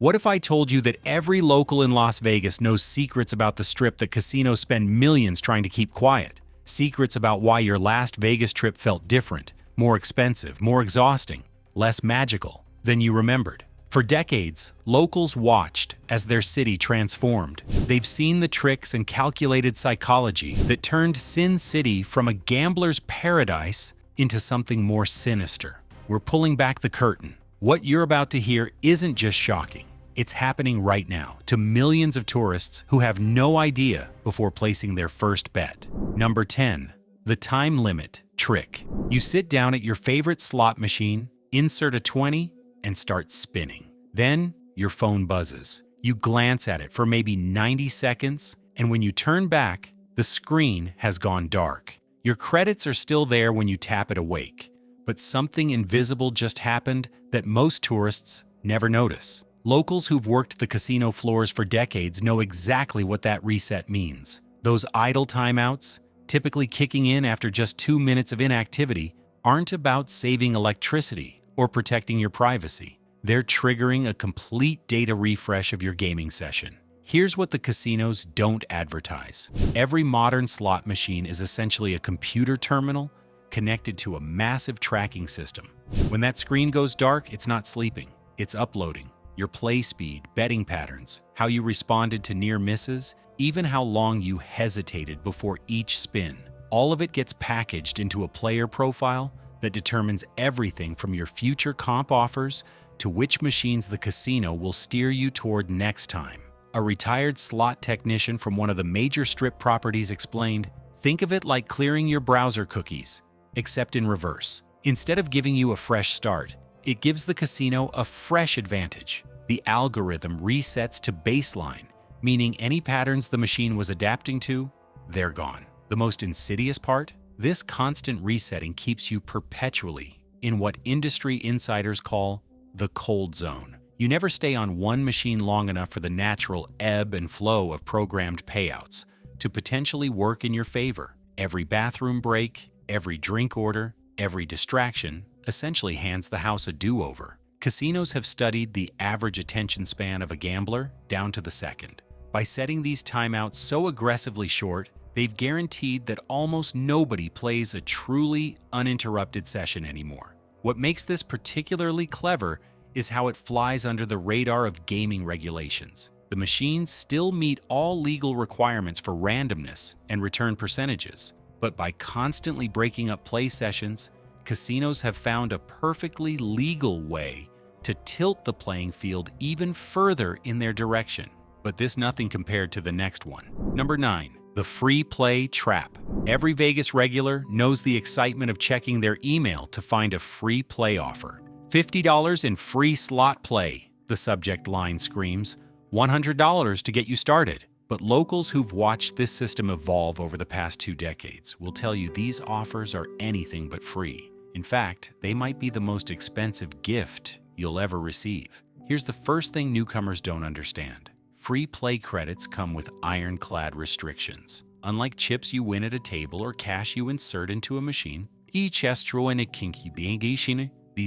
What if I told you that every local in Las Vegas knows secrets about the strip that casinos spend millions trying to keep quiet? Secrets about why your last Vegas trip felt different, more expensive, more exhausting, less magical than you remembered. For decades, locals watched as their city transformed. They've seen the tricks and calculated psychology that turned Sin City from a gambler's paradise into something more sinister. We're pulling back the curtain. What you're about to hear isn't just shocking. It's happening right now to millions of tourists who have no idea before placing their first bet. Number 10. The time limit trick. You sit down at your favorite slot machine, insert a 20, and start spinning. Then your phone buzzes. You glance at it for maybe 90 seconds, and when you turn back, the screen has gone dark. Your credits are still there when you tap it awake, but something invisible just happened that most tourists never notice. Locals who've worked the casino floors for decades know exactly what that reset means. Those idle timeouts, typically kicking in after just 2 minutes of inactivity, aren't about saving electricity or protecting your privacy. They're triggering a complete data refresh of your gaming session. Here's what the casinos don't advertise. Every modern slot machine is essentially a computer terminal connected to a massive tracking system. When that screen goes dark, it's not sleeping, it's uploading. Your play speed, betting patterns, how you responded to near misses, even how long you hesitated before each spin. All of it gets packaged into a player profile that determines everything from your future comp offers to which machines the casino will steer you toward next time. A retired slot technician from one of the major strip properties explained, "Think of it like clearing your browser cookies, except in reverse. Instead of giving you a fresh start, it gives the casino a fresh advantage. The algorithm resets to baseline, meaning any patterns the machine was adapting to, they're gone." The most insidious part? This constant resetting keeps you perpetually in what industry insiders call the cold zone. You never stay on one machine long enough for the natural ebb and flow of programmed payouts to potentially work in your favor. Every bathroom break, every drink order, every distraction essentially hands the house a do-over. Casinos have studied the average attention span of a gambler down to the second. By setting these timeouts so aggressively short, they've guaranteed that almost nobody plays a truly uninterrupted session anymore. What makes this particularly clever is how it flies under the radar of gaming regulations. The machines still meet all legal requirements for randomness and return percentages, but by constantly breaking up play sessions, casinos have found a perfectly legal way to tilt the playing field even further in their direction. But this nothing compared to the next one. Number 9. The free play trap. Every Vegas regular knows the excitement of checking their email to find a free play offer. $50 in free slot play, the subject line screams. $100 to get you started. But locals who've watched this system evolve over the past 2 decades will tell you these offers are anything but free. In fact, they might be the most expensive gift you'll ever receive. Here's the first thing newcomers don't understand. Free play credits come with ironclad restrictions. Unlike chips you win at a table or cash you insert into a machine, these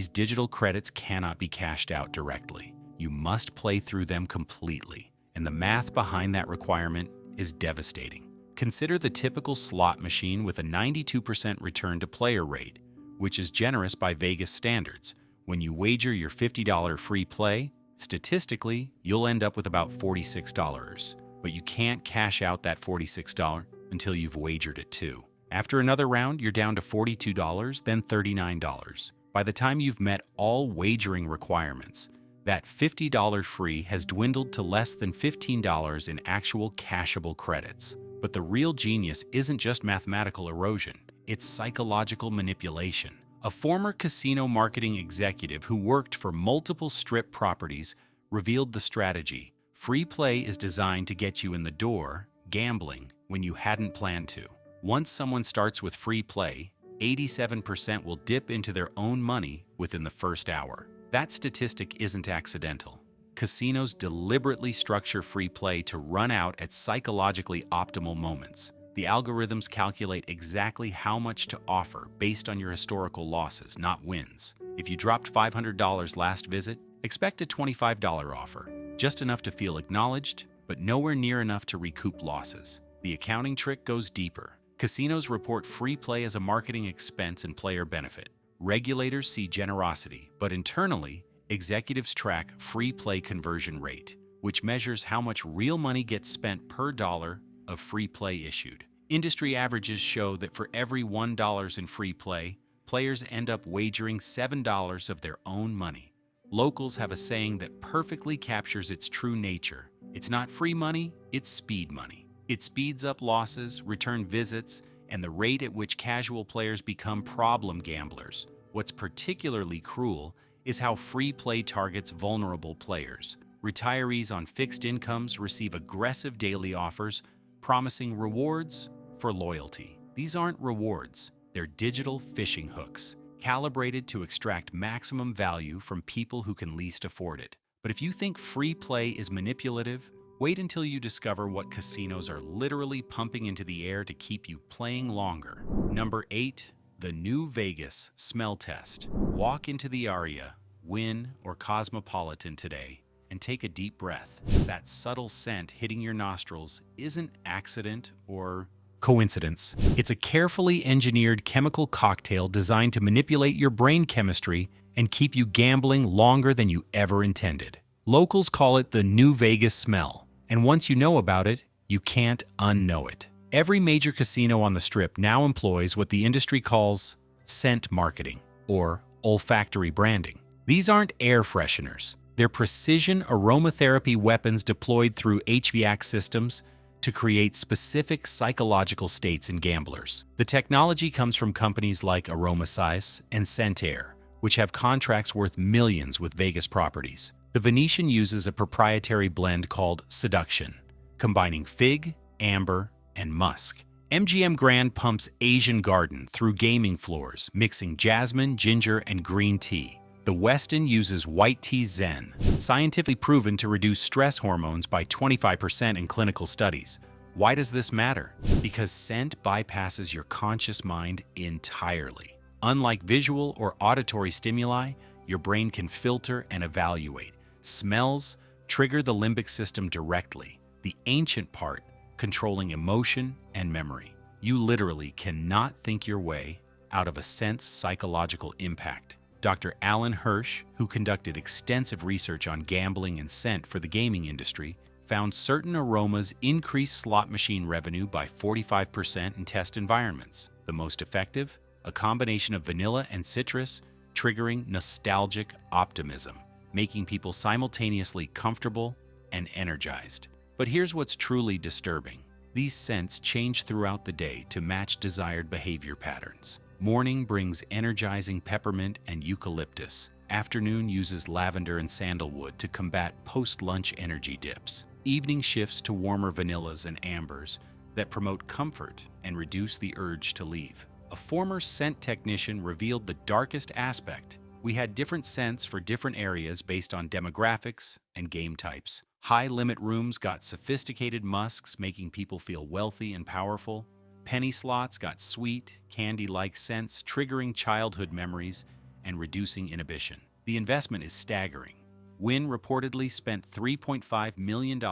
digital credits cannot be cashed out directly. You must play through them completely, and the math behind that requirement is devastating. Consider the typical slot machine with a 92% return to player rate, which is generous by Vegas standards. When you wager your $50 free play, statistically, you'll end up with about $46, but you can't cash out that $46 until you've wagered it too. After another round, you're down to $42, then $39. By the time you've met all wagering requirements, that $50 free has dwindled to less than $15 in actual cashable credits. But the real genius isn't just mathematical erosion, it's psychological manipulation. A former casino marketing executive who worked for multiple strip properties revealed the strategy. Free play is designed to get you in the door, gambling, when you hadn't planned to. Once someone starts with free play, 87% will dip into their own money within the first hour. That statistic isn't accidental. Casinos deliberately structure free play to run out at psychologically optimal moments. The algorithms calculate exactly how much to offer based on your historical losses, not wins. If you dropped $500 last visit Expect a $25 offer, just enough to feel acknowledged, but nowhere near enough to recoup losses. The accounting trick goes deeper. Casinos report free play as a marketing expense and player benefit. Regulators see generosity, but internally, executives track free play conversion rate, which measures how much real money gets spent per dollar of free play issued. Industry averages show that for every $1 in free play, players end up wagering $7 of their own money. Locals have a saying that perfectly captures its true nature. It's not free money, it's speed money. It speeds up losses, return visits, and the rate at which casual players become problem gamblers. What's particularly cruel is how free play targets vulnerable players. Retirees on fixed incomes receive aggressive daily offers, promising rewards for loyalty. These aren't rewards, they're digital fishing hooks, calibrated to extract maximum value from people who can least afford it. But if you think free play is manipulative, wait until you discover what casinos are literally pumping into the air to keep you playing longer. Number 8. The New Vegas Smell Test. Walk into the Aria, Wynn, or Cosmopolitan today and take a deep breath. That subtle scent hitting your nostrils isn't accident or coincidence. It's a carefully engineered chemical cocktail designed to manipulate your brain chemistry and keep you gambling longer than you ever intended. Locals call it the New Vegas smell, and once you know about it, you can't unknow it. Every major casino on the Strip now employs what the industry calls scent marketing, or olfactory branding. These aren't air fresheners. They're precision aromatherapy weapons deployed through HVAC systems to create specific psychological states in gamblers. The technology comes from companies like Aromasize and Scentair, which have contracts worth millions with Vegas properties. The Venetian uses a proprietary blend called Seduction, combining fig, amber, and musk. MGM Grand pumps Asian Garden through gaming floors, mixing jasmine, ginger, and green tea. The Westin uses white tea Zen, scientifically proven to reduce stress hormones by 25% in clinical studies. Why does this matter? Because scent bypasses your conscious mind entirely. Unlike visual or auditory stimuli, your brain can filter and evaluate. Smells trigger the limbic system directly, the ancient part controlling emotion and memory. You literally cannot think your way out of a scent's psychological impact. Dr. Alan Hirsch, who conducted extensive research on gambling and scent for the gaming industry, found certain aromas increase slot machine revenue by 45% in test environments. The most effective? A combination of vanilla and citrus, triggering nostalgic optimism, making people simultaneously comfortable and energized. But here's what's truly disturbing. These scents change throughout the day to match desired behavior patterns. Morning brings energizing peppermint and eucalyptus. Afternoon uses lavender and sandalwood to combat post-lunch energy dips. Evening shifts to warmer vanillas and ambers that promote comfort and reduce the urge to leave. A former scent technician revealed the darkest aspect. We had different scents for different areas based on demographics and game types. High-limit rooms got sophisticated musks, making people feel wealthy and powerful. Penny slots got sweet, candy-like scents, triggering childhood memories and reducing inhibition. The investment is staggering. Wynn reportedly spent $3.5 million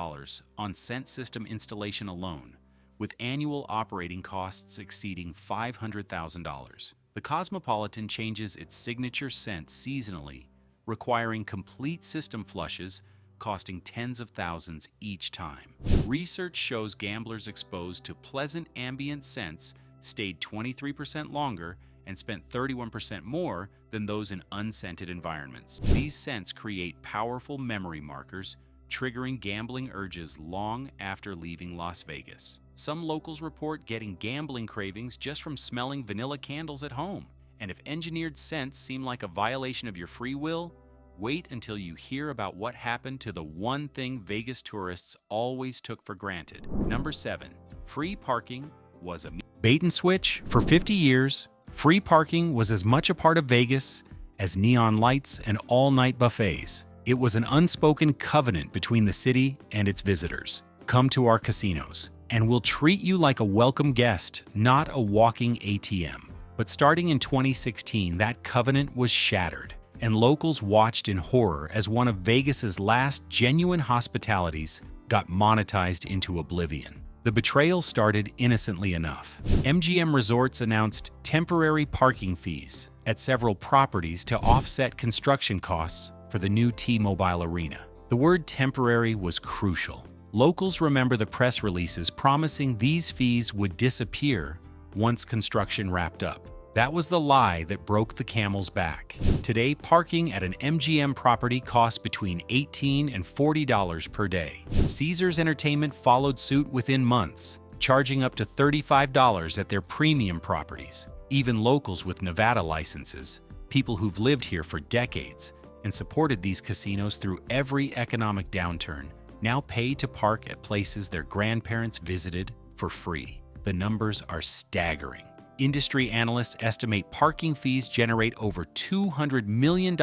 on scent system installation alone, with annual operating costs exceeding $500,000. The Cosmopolitan changes its signature scent seasonally, requiring complete system flushes, costing tens of thousands each time. Research shows gamblers exposed to pleasant ambient scents stayed 23% longer and spent 31% more than those in unscented environments. These scents create powerful memory markers, triggering gambling urges long after leaving Las Vegas. Some locals report getting gambling cravings just from smelling vanilla candles at home. And if engineered scents seem like a violation of your free will, wait until you hear about what happened to the one thing Vegas tourists always took for granted. Number 7. Free parking was a bait and switch. For 50 years, free parking was as much a part of Vegas as neon lights and all-night buffets. It was an unspoken covenant between the city and its visitors. Come to our casinos, and we'll treat you like a welcome guest, not a walking ATM. But starting in 2016, that covenant was shattered, and locals watched in horror as one of Vegas's last genuine hospitalities got monetized into oblivion. The betrayal started innocently enough. MGM Resorts announced temporary parking fees at several properties to offset construction costs for the new T-Mobile Arena. The word temporary was crucial. Locals remember the press releases promising these fees would disappear once construction wrapped up. That was the lie that broke the camel's back. Today, parking at an MGM property costs between $18 and $40 per day. Caesars Entertainment followed suit within months, charging up to $35 at their premium properties. Even locals with Nevada licenses, people who've lived here for decades and supported these casinos through every economic downturn, now pay to park at places their grandparents visited for free. The numbers are staggering. Industry analysts estimate parking fees generate over $200 million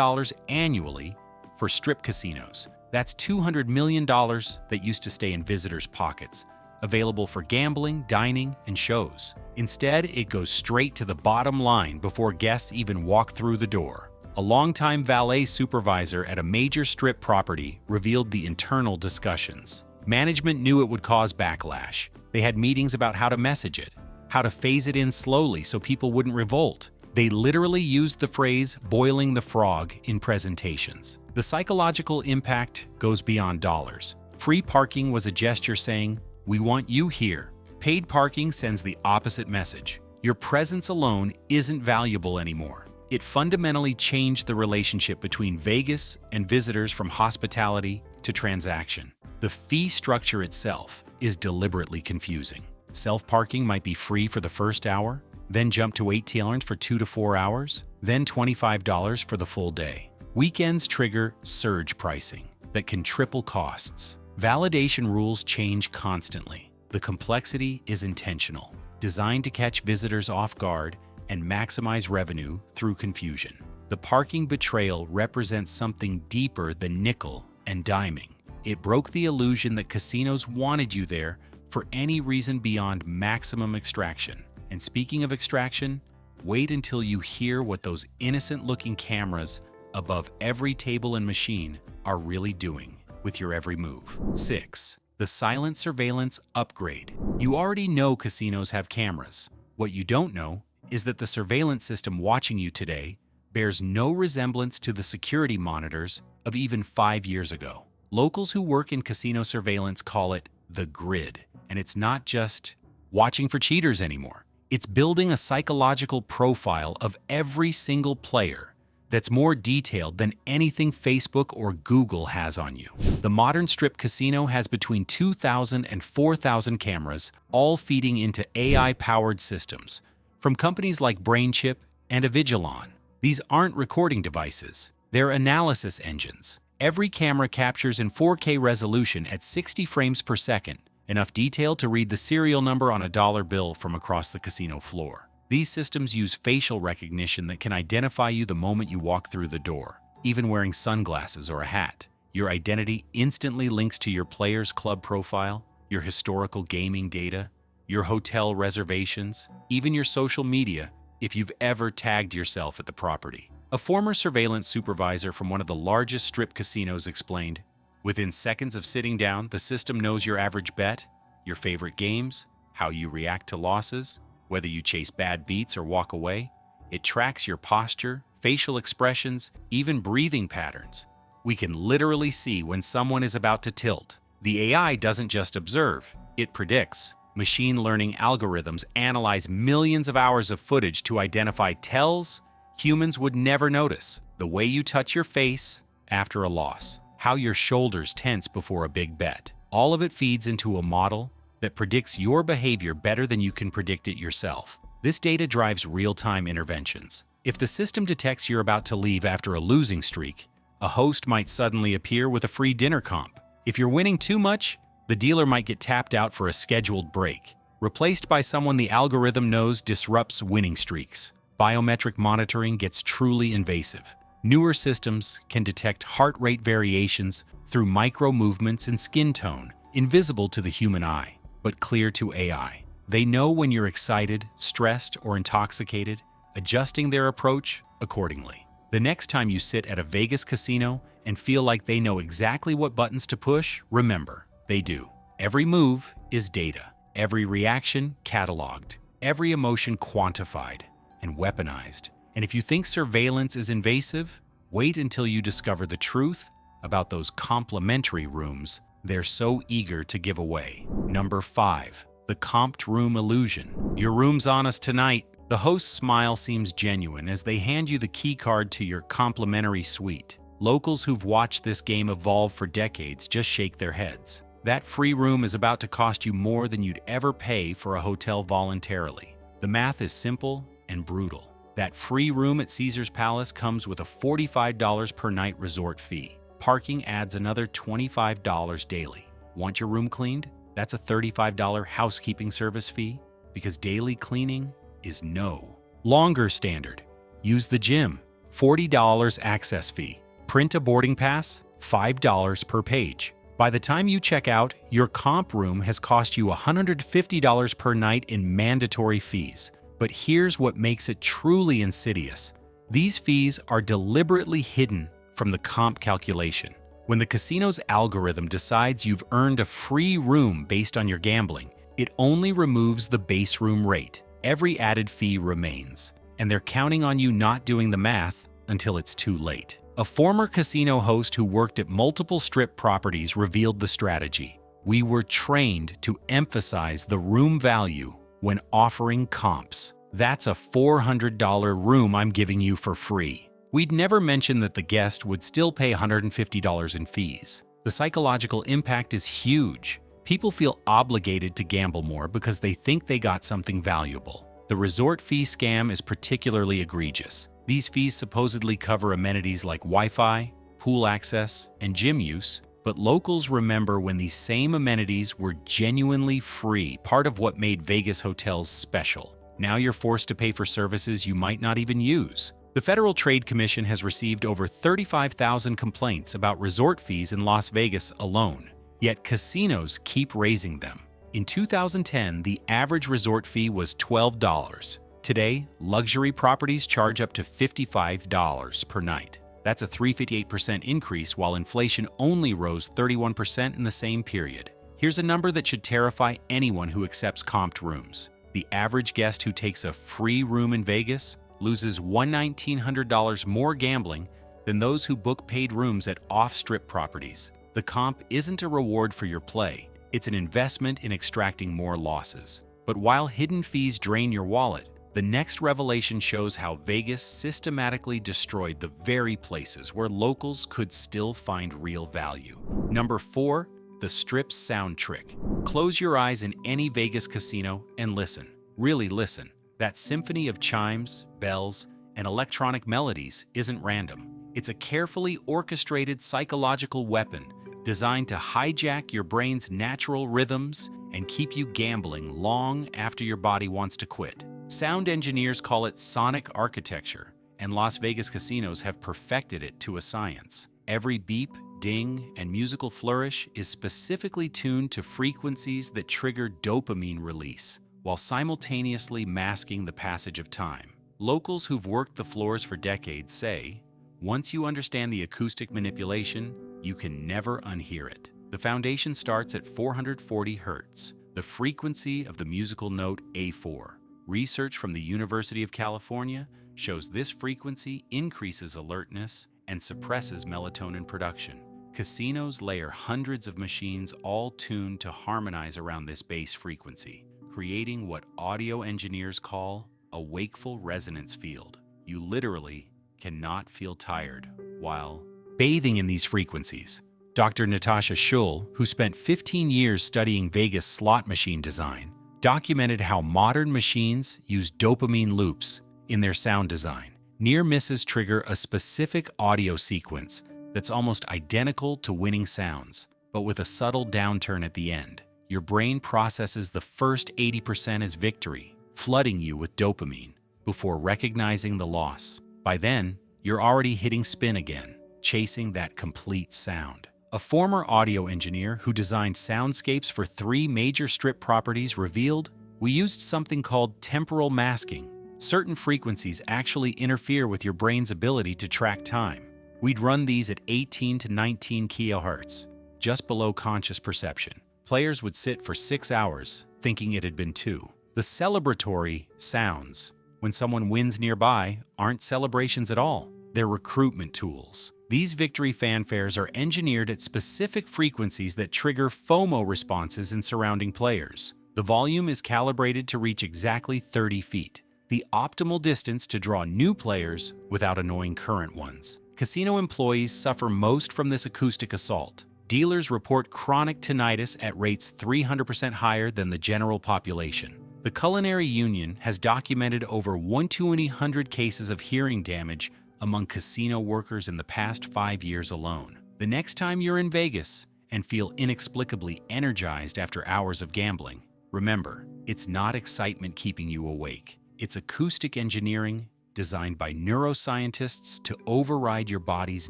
annually for strip casinos. That's $200 million that used to stay in visitors' pockets, available for gambling, dining, and shows. Instead, it goes straight to the bottom line before guests even walk through the door. A longtime valet supervisor at a major strip property revealed the internal discussions. Management knew it would cause backlash. They had meetings about how to message it, how to phase it in slowly so people wouldn't revolt. They literally used the phrase boiling the frog in presentations. The psychological impact goes beyond dollars. Free parking was a gesture saying, "We want you here." Paid parking sends the opposite message. Your presence alone isn't valuable anymore. It fundamentally changed the relationship between Vegas and visitors from hospitality to transaction. The fee structure itself is deliberately confusing. Self-parking might be free for the first hour, then jump to $18 for 2 to 4 hours, then $25 for the full day. Weekends trigger surge pricing that can triple costs. Validation rules change constantly. The complexity is intentional, designed to catch visitors off guard and maximize revenue through confusion. The parking betrayal represents something deeper than nickel and diming. It broke the illusion that casinos wanted you there for any reason beyond maximum extraction. And speaking of extraction, wait until you hear what those innocent-looking cameras above every table and machine are really doing with your every move. 6. The silent surveillance upgrade. You already know casinos have cameras. What you don't know is that the surveillance system watching you today bears no resemblance to the security monitors of even 5 years ago. Locals who work in casino surveillance call it the grid. And it's not just watching for cheaters anymore. It's building a psychological profile of every single player that's more detailed than anything Facebook or Google has on you. The modern strip casino has between 2,000 and 4,000 cameras, all feeding into AI-powered systems, from companies like BrainChip and Avigilon. These aren't recording devices, they're analysis engines. Every camera captures in 4K resolution at 60 frames per second, enough detail to read the serial number on a dollar bill from across the casino floor. These systems use facial recognition that can identify you the moment you walk through the door. Even wearing sunglasses or a hat, your identity instantly links to your player's club profile, your historical gaming data, your hotel reservations, even your social media if you've ever tagged yourself at the property. A former surveillance supervisor from one of the largest strip casinos explained, "Within seconds of sitting down, the system knows your average bet, your favorite games, how you react to losses, whether you chase bad beats or walk away. It tracks your posture, facial expressions, even breathing patterns. We can literally see when someone is about to tilt." The AI doesn't just observe, it predicts. Machine learning algorithms analyze millions of hours of footage to identify tells humans would never notice. The way you touch your face after a loss, how your shoulders tense before a big bet. All of it feeds into a model that predicts your behavior better than you can predict it yourself. This data drives real-time interventions. If the system detects you're about to leave after a losing streak, a host might suddenly appear with a free dinner comp. If you're winning too much, the dealer might get tapped out for a scheduled break, replaced by someone the algorithm knows disrupts winning streaks. Biometric monitoring gets truly invasive. Newer systems can detect heart rate variations through micro movements and skin tone, invisible to the human eye, but clear to AI. They know when you're excited, stressed, or intoxicated, adjusting their approach accordingly. The next time you sit at a Vegas casino and feel like they know exactly what buttons to push, remember, they do. Every move is data, every reaction cataloged, every emotion quantified and weaponized. And if you think surveillance is invasive, wait until you discover the truth about those complimentary rooms they're so eager to give away. Number 5. The comped room illusion. Your room's on us tonight. The host's smile seems genuine as they hand you the key card to your complimentary suite. Locals who've watched this game evolve for decades just shake their heads. That free room is about to cost you more than you'd ever pay for a hotel voluntarily. The math is simple and brutal. That free room at Caesar's Palace comes with a $45 per night resort fee. Parking adds another $25 daily. Want your room cleaned? That's a $35 housekeeping service fee, because daily cleaning is no longer standard. Use the gym, $40 access fee. Print a boarding pass, $5 per page. By the time you check out, your comp room has cost you $150 per night in mandatory fees. But here's what makes it truly insidious. These fees are deliberately hidden from the comp calculation. When the casino's algorithm decides you've earned a free room based on your gambling, it only removes the base room rate. Every added fee remains, and they're counting on you not doing the math until it's too late. A former casino host who worked at multiple strip properties revealed the strategy. We were trained to emphasize the room value when offering comps. That's a $400 room I'm giving you for free. We'd never mention that the guest would still pay $150 in fees. The psychological impact is huge. People feel obligated to gamble more because they think they got something valuable. The resort fee scam is particularly egregious. These fees supposedly cover amenities like Wi-Fi, pool access, and gym use, but locals remember when these same amenities were genuinely free, part of what made Vegas hotels special. Now you're forced to pay for services you might not even use. The Federal Trade Commission has received over 35,000 complaints about resort fees in Las Vegas alone. Yet casinos keep raising them. In 2010, the average resort fee was $12. Today, luxury properties charge up to $55 per night. That's a 358% increase, while inflation only rose 31% in the same period. Here's a number that should terrify anyone who accepts comped rooms. The average guest who takes a free room in Vegas loses $1,900 more gambling than those who book paid rooms at off-strip properties. The comp isn't a reward for your play, it's an investment in extracting more losses. But while hidden fees drain your wallet, the next revelation shows how Vegas systematically destroyed the very places where locals could still find real value. Number 4, the Strip's sound trick. Close your eyes in any Vegas casino and listen. Really listen. That symphony of chimes, bells, and electronic melodies isn't random. It's a carefully orchestrated psychological weapon designed to hijack your brain's natural rhythms and keep you gambling long after your body wants to quit. Sound engineers call it sonic architecture, and Las Vegas casinos have perfected it to a science. Every beep, ding, and musical flourish is specifically tuned to frequencies that trigger dopamine release, while simultaneously masking the passage of time. Locals who've worked the floors for decades say, once you understand the acoustic manipulation, you can never unhear it. The foundation starts at 440 Hz, the frequency of the musical note A4. Research from the University of California shows this frequency increases alertness and suppresses melatonin production. Casinos layer hundreds of machines all tuned to harmonize around this base frequency, creating what audio engineers call a wakeful resonance field. You literally cannot feel tired while bathing in these frequencies. Dr. Natasha Schull, who spent 15 years studying Vegas slot machine design, documented how modern machines use dopamine loops in their sound design. Near misses trigger a specific audio sequence that's almost identical to winning sounds, but with a subtle downturn at the end. Your brain processes the first 80% as victory, flooding you with dopamine before recognizing the loss. By then, you're already hitting spin again, chasing that complete sound. A former audio engineer who designed soundscapes for 3 major strip properties revealed, "We used something called temporal masking Certain frequencies actually interfere with your brain's ability to track time. We'd run these at 18 to 19 kHz, just below conscious perception. Players would sit for 6 hours, thinking it had been 2. The celebratory sounds, when someone wins nearby, aren't celebrations at all. They're recruitment tools. These victory fanfares are engineered at specific frequencies that trigger FOMO responses in surrounding players. The volume is calibrated to reach exactly 30 feet, the optimal distance to draw new players without annoying current ones. Casino employees suffer most from this acoustic assault. Dealers report chronic tinnitus at rates 300% higher than the general population. The Culinary Union has documented over 1,200 cases of hearing damage among casino workers in the past 5 years alone. The next time you're in Vegas and feel inexplicably energized after hours of gambling, remember, it's not excitement keeping you awake. It's acoustic engineering designed by neuroscientists to override your body's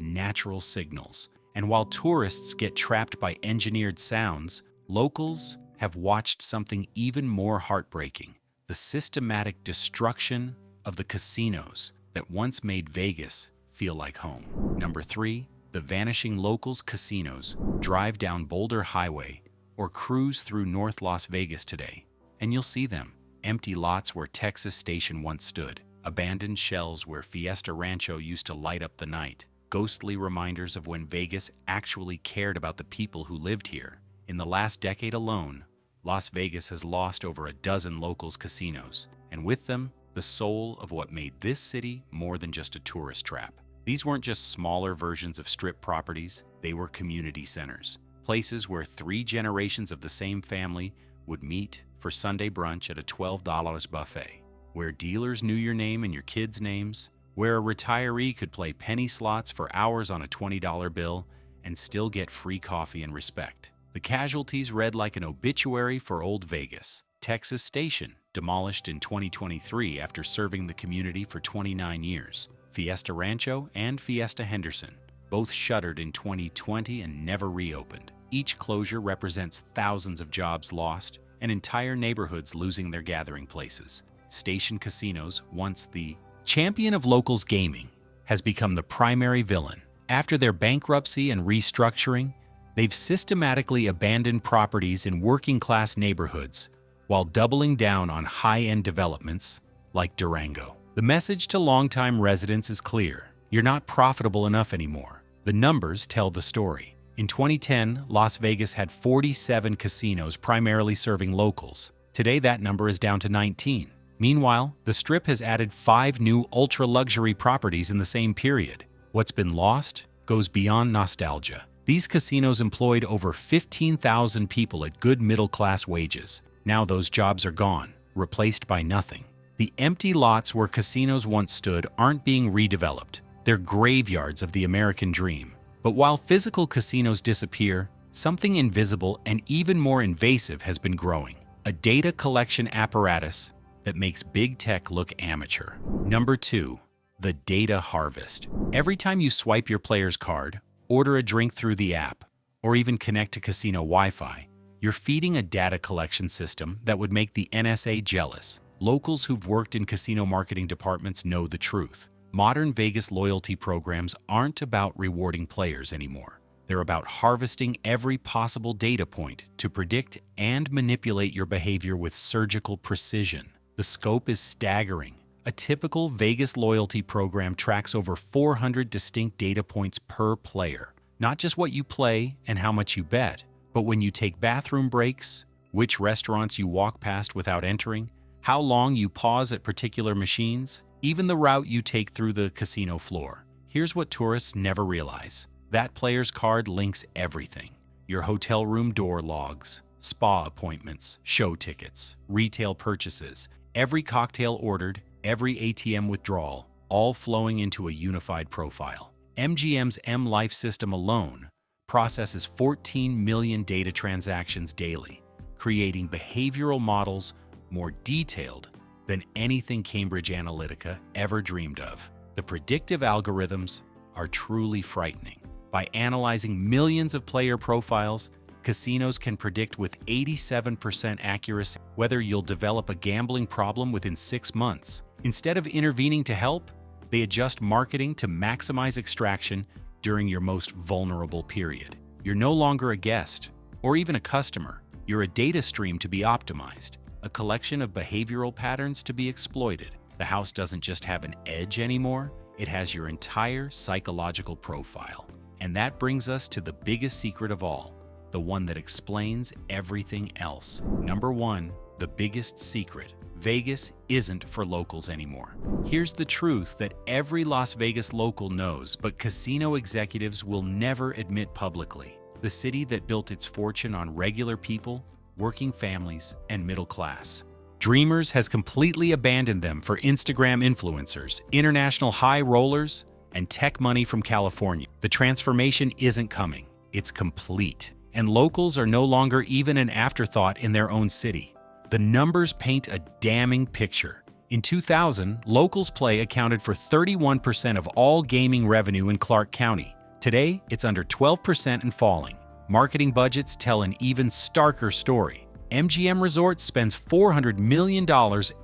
natural signals. And while tourists get trapped by engineered sounds, locals have watched something even more heartbreaking: the systematic destruction of the casinos that once made Vegas feel like home. Number 3, the vanishing locals casinos. Drive down Boulder Highway or cruise through North Las Vegas today, and you'll see them. Empty lots where Texas Station once stood, abandoned shells where Fiesta Rancho used to light up the night, ghostly reminders of when Vegas actually cared about the people who lived here. In the last decade alone, Las Vegas has lost over a dozen locals casinos, and with them, the soul of what made this city more than just a tourist trap. These weren't just smaller versions of strip properties, they were community centers, places where 3 generations of the same family would meet for Sunday brunch at a $12 buffet, where dealers knew your name and your kids' names, where a retiree could play penny slots for hours on a $20 bill and still get free coffee and respect. The casualties read like an obituary for old Vegas. Texas Station, demolished in 2023 after serving the community for 29 years. Fiesta Rancho and Fiesta Henderson, both shuttered in 2020 and never reopened. Each closure represents thousands of jobs lost and entire neighborhoods losing their gathering places. Station casinos, once the champion of locals gaming, has become the primary villain. After their bankruptcy and restructuring, they've systematically abandoned properties in working-class neighborhoods while doubling down on high-end developments like Durango. The message to longtime residents is clear: you're not profitable enough anymore. The numbers tell the story. In 2010, Las Vegas had 47 casinos primarily serving locals. Today, that number is down to 19. Meanwhile, the Strip has added 5 new ultra-luxury properties in the same period. What's been lost goes beyond nostalgia. These casinos employed over 15,000 people at good middle-class wages. Now those jobs are gone, replaced by nothing. The empty lots where casinos once stood aren't being redeveloped. They're graveyards of the American dream. But while physical casinos disappear, something invisible and even more invasive has been growing: a data collection apparatus that makes big tech look amateur. Number 2, the data harvest. Every time you swipe your player's card, order a drink through the app, or even connect to casino Wi-Fi, you're feeding a data collection system that would make the NSA jealous. Locals who've worked in casino marketing departments know the truth. Modern Vegas loyalty programs aren't about rewarding players anymore. They're about harvesting every possible data point to predict and manipulate your behavior with surgical precision. The scope is staggering. A typical Vegas loyalty program tracks over 400 distinct data points per player. Not just what you play and how much you bet, but when you take bathroom breaks, which restaurants you walk past without entering, how long you pause at particular machines, even the route you take through the casino floor. Here's what tourists never realize: that player's card links everything. Your hotel room door logs, spa appointments, show tickets, retail purchases, every cocktail ordered, every ATM withdrawal, all flowing into a unified profile. MGM's M-Life system alone processes 14 million data transactions daily, creating behavioral models more detailed than anything Cambridge Analytica ever dreamed of. The predictive algorithms are truly frightening. By analyzing millions of player profiles, casinos can predict with 87% accuracy whether you'll develop a gambling problem within 6 months, Instead of intervening to help, they adjust marketing to maximize extraction during your most vulnerable period. You're no longer a guest or even a customer. You're a data stream to be optimized, a collection of behavioral patterns to be exploited. The house doesn't just have an edge anymore, it has your entire psychological profile. And that brings us to the biggest secret of all, the one that explains everything else. Number 1, the biggest secret. Vegas isn't for locals anymore. Here's the truth that every Las Vegas local knows, but casino executives will never admit publicly. The city that built its fortune on regular people, working families, and middle class. Dreamers has completely abandoned them for Instagram influencers, international high rollers, and tech money from California. The transformation isn't coming, it's complete. And locals are no longer even an afterthought in their own city. The numbers paint a damning picture. In 2000, locals play accounted for 31% of all gaming revenue in Clark County. Today, it's under 12% and falling. Marketing budgets tell an even starker story. MGM Resorts spends $400 million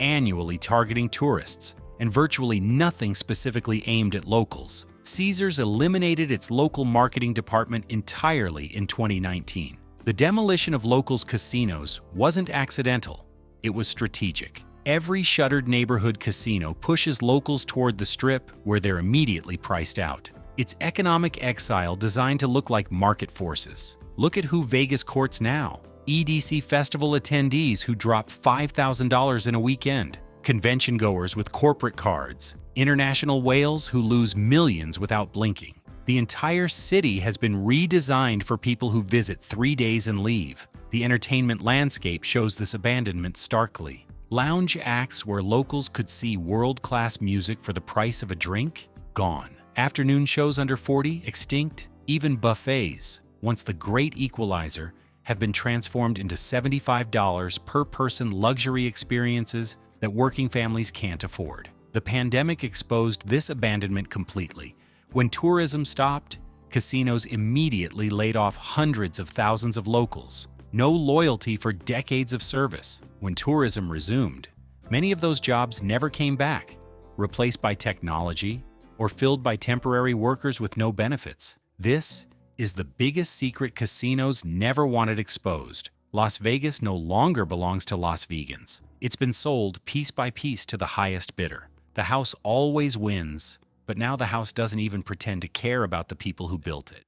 annually targeting tourists, and virtually nothing specifically aimed at locals. Caesars eliminated its local marketing department entirely in 2019. The demolition of locals' casinos wasn't accidental, it was strategic. Every shuttered neighborhood casino pushes locals toward the Strip where they're immediately priced out. It's economic exile designed to look like market forces. Look at who Vegas courts now. EDC festival attendees who drop $5,000 in a weekend. Convention goers with corporate cards. International whales who lose millions without blinking. The entire city has been redesigned for people who visit 3 days and leave. The entertainment landscape shows this abandonment starkly. Lounge acts where locals could see world-class music for the price of a drink? Gone. Afternoon shows under 40? Extinct. Even buffets, once the great equalizer, have been transformed into $75 per person luxury experiences that working families can't afford. The pandemic exposed this abandonment completely. When tourism stopped, casinos immediately laid off hundreds of thousands of locals. No loyalty for decades of service. When tourism resumed, many of those jobs never came back, replaced by technology or filled by temporary workers with no benefits. This is the biggest secret casinos never wanted exposed. Las Vegas no longer belongs to Las Vegans. It's been sold piece by piece to the highest bidder. The house always wins, but now the house doesn't even pretend to care about the people who built it.